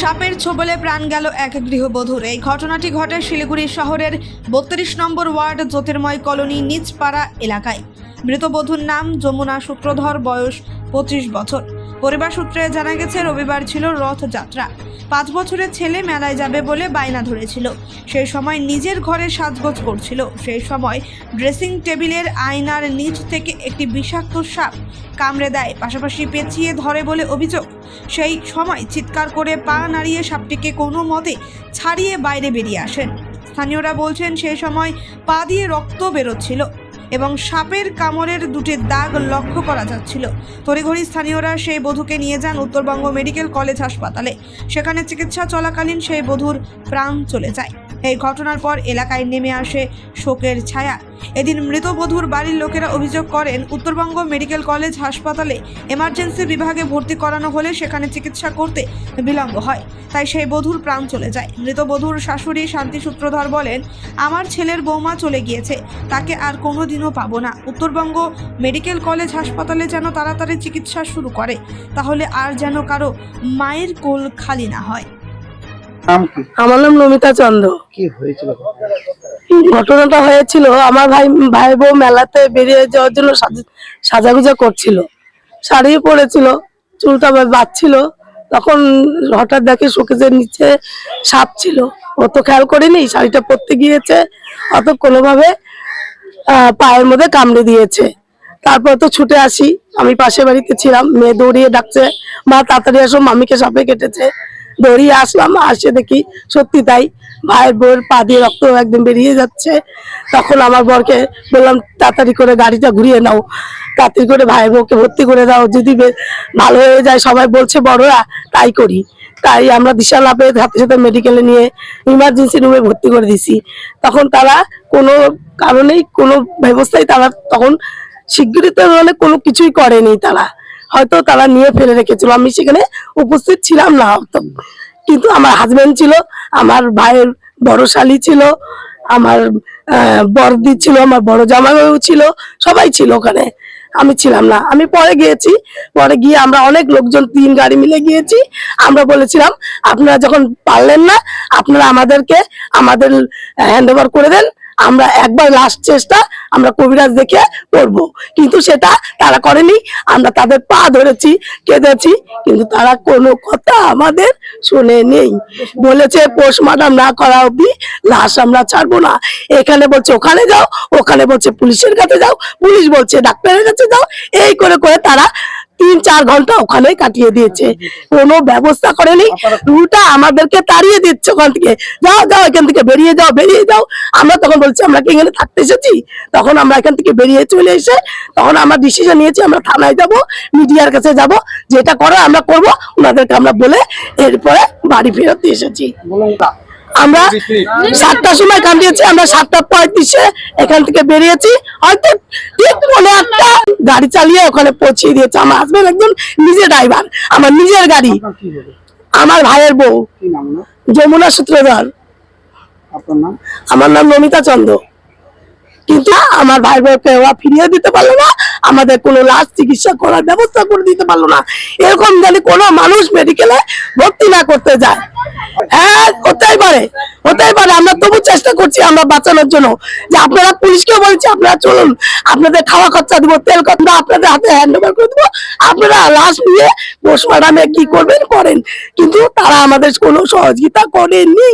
সাপের ছোবলে প্রাণ গেল এক গৃহবধূর। এই ঘটনাটি ঘটে শিলিগুড়ি শহরের 32 নম্বর ওয়ার্ড জ্যোতির্ময় কলোনি নিজপাড়া এলাকায়। মৃত বধূর নাম যমুনা সূত্রধর, বয়স 25 বছর। পরিবার সূত্রে জানা গেছে রবিবার ছিল রথযাত্রা। 5 বছরের ছেলে মেলায় যাবে বলে বায়না ধরেছিল। সেই সময় নিজের ঘরে সাজগোজ করছিল। সেই সময় ড্রেসিং টেবিলের আয়নার নিচ থেকে একটি বিষাক্ত সাপ কামড়ে দেয়, পাশাপাশি পেঁচিয়ে ধরে বলে অভিযোগ। সেই সময় চিৎকার করে পা নাড়িয়ে সাপটিকে কোনো মতে ছাড়িয়ে বাইরে বেরিয়ে আসেন। স্থানীয়রা বলছেন সেই সময় পা দিয়ে রক্ত বেরোচ্ছিল এবং সাপের কামড়ের দুটি দাগ লক্ষ্য করা যাচ্ছিল। তড়িঘড়ি স্থানীয়রা সেই বধূকে নিয়ে যান উত্তরবঙ্গ মেডিকেল কলেজ হাসপাতালে। সেখানে চিকিৎসা চলাকালীন সেই বধূর প্রাণ চলে যায়। এই ঘটনার পর এলাকায় নেমে আসে শোকের ছায়া। এদিন মৃত বধূর বাড়ির লোকেরা অভিযোগ করেন, উত্তরবঙ্গ মেডিকেল কলেজ হাসপাতালে এমার্জেন্সি বিভাগে ভর্তি করানো হলে সেখানে চিকিৎসা করতে বিলম্ব হয়, তাই সেই বধূর প্রাণ চলে যায়। মৃত বধূর শাশুড়ি শান্তি সূত্রধর বলেন, আমার ছেলের বৌমা চলে গিয়েছে, তাকে আর কোনোদিনও পাবো না। উত্তরবঙ্গ মেডিকেল কলেজ হাসপাতালে যেন তাড়াতাড়ি চিকিৎসা শুরু করে, তাহলে আর যেন কারো মায়ের কোল খালি না হয়। আমার নাম নমিতা চন্দ্র। কি হয়েছিল? ঘটনাটা হয়েছিল, আমার ভাই বউ মেলাতে বেরিয়ে যাওয়ার জন্য সাজাগুজা করছিল, শাড়ি পরেছিল, চুলটা বাঁধছিল। তখন হঠাৎ দেখে শোকেজের নিচে সাপ ছিল। ও তো খেয়াল করেনি, শাড়িটা পরতে গিয়েছে, অত কোনোভাবে পায়ের মধ্যে কামড়ে দিয়েছে। তারপর তো ছুটে আসি, আমি পাশের বাড়িতে ছিলাম, মেয়ে দৌড়িয়ে ডাকছে, মা তাড়াতাড়ি আসো, মামিকে সাপে কেটেছে। দৌড়িয়ে আসলাম, আসে দেখি সত্যি তাই, ভাইয়ের বউয়ের পা দিয়ে রক্ত একদম বেরিয়ে যাচ্ছে। তখন আমার বরকে বললাম, তাড়াতাড়ি করে গাড়িটা ঘুরিয়ে নাও, তাড়াতাড়ি করে ভাইয়ের বউকে ভর্তি করে দাও, যদি ভালো হয়ে যায়, সবাই বলছে বড়রা, তাই করি। তাই আমরা দিশা না পেয়ে সাথে সাথে মেডিকেলে নিয়ে ইমার্জেন্সি রুমে ভর্তি করে দিছি। তখন তারা কোনো কারণেই, কোনো ব্যবস্থায় তারা তখন স্বীকৃত মানে কোনো কিছুই করেনি। তারা হয়তো তারা নিয়ে ফেলে রেখেছিল, আমি সেখানে উপস্থিত ছিলাম না হয়তো, কিন্তু আমার হাজবেন্ড ছিল, আমার ভাইয়ের বড় শালি ছিল, আমার বড়দি ছিল, আমার বড় জামাইবাবু ছিল, সবাই ছিল ওখানে, আমি ছিলাম না। আমি পরে গিয়েছি, পরে গিয়ে আমরা অনেক লোকজন 3 গাড়ি মিলে গিয়েছি। আমরা বলেছিলাম, আপনারা যখন পারলেন না, আপনারা আমাদের হ্যান্ড ওভার করে দেন, আমরা একবার লাস্ট চেষ্টা আমরা কবিরাজ দেখে করব। কিন্তু সেটা তারা করেনি। আমরা তাদের পা ধরেছি, কেঁদেছি, কিন্তু তারা কোনো কথা আমাদের শুনে নেই। বলেছে পোস্টমর্টম না করা অবধি লাশ আমরা ছাড়বো না। এখানে বলছে ওখানে যাও, ওখানে বলছে পুলিশের কাছে যাও, পুলিশ বলছে ডাক্তারের কাছে যাও। এই করে করে তারা 3-4 ঘন্টা ওখানে কাটিয়ে দিয়েছে, কোনো ব্যবস্থা করেনি। উল্টা আমাদেরকে তাড়িয়ে দিচ্ছে ওখান থেকে, যাও যাও এখান থেকে, বেরিয়ে যাও বেরিয়ে যাও। আমরা তখন বলছি, আমরা কি এখানে থাকতে এসেছি? তখন আমরা এখান থেকে বেরিয়ে চলে এসে তখন আমরা ডিসিশন নিয়েছি, আমরা থানায় যাব, মিডিয়ার কাছে যাব, যেটা করো আমরা করব, ওনাদেরকে আমরা বলে এরপরে বাড়ি ফেরত এসেছি। আমরা 7টার সময় কাটিয়েছি, আমরা 7:35 এখান থেকে বেরিয়েছি, হয়তো ঠিক 1:30 গাড়ি চালিয়ে ওখানে পৌঁছে দিয়েছে। আমার হাজবেন্ড একজন নিজে ড্রাইভার, আমার নিজের গাড়ি। আমার ভাইয়ের বউ যমুনা সূত্রধর। আমার নাম নমিতা চন্দ্র। কিন্তু আমার ভাই বউকে ওরা ফিরিয়ে দিতে পারলো না, আমাদের কোনো লাশ চিকিৎসা করার ব্যবস্থা করে দিতে পারলো না। এরকম জানি কোনো মানুষ মেডিকেলে ভর্তি না করতে যায়। হ্যাঁ, হতেই পারে, আমরা তবু চেষ্টা করছি আমরা বাঁচানোর জন্য, যে আপনারা পুলিশকেও বলছি, আপনারা চলুন, আপনাদের খাওয়া খরচা দিব, তেল খরচা আপনাদের হাতে হ্যান্ড ওভার করে দেবো, আপনারা লাশ নিয়ে পোস্টমর্টমে কি করবেন করেন। কিন্তু তারা আমাদের কোনো সহযোগিতা করেনি।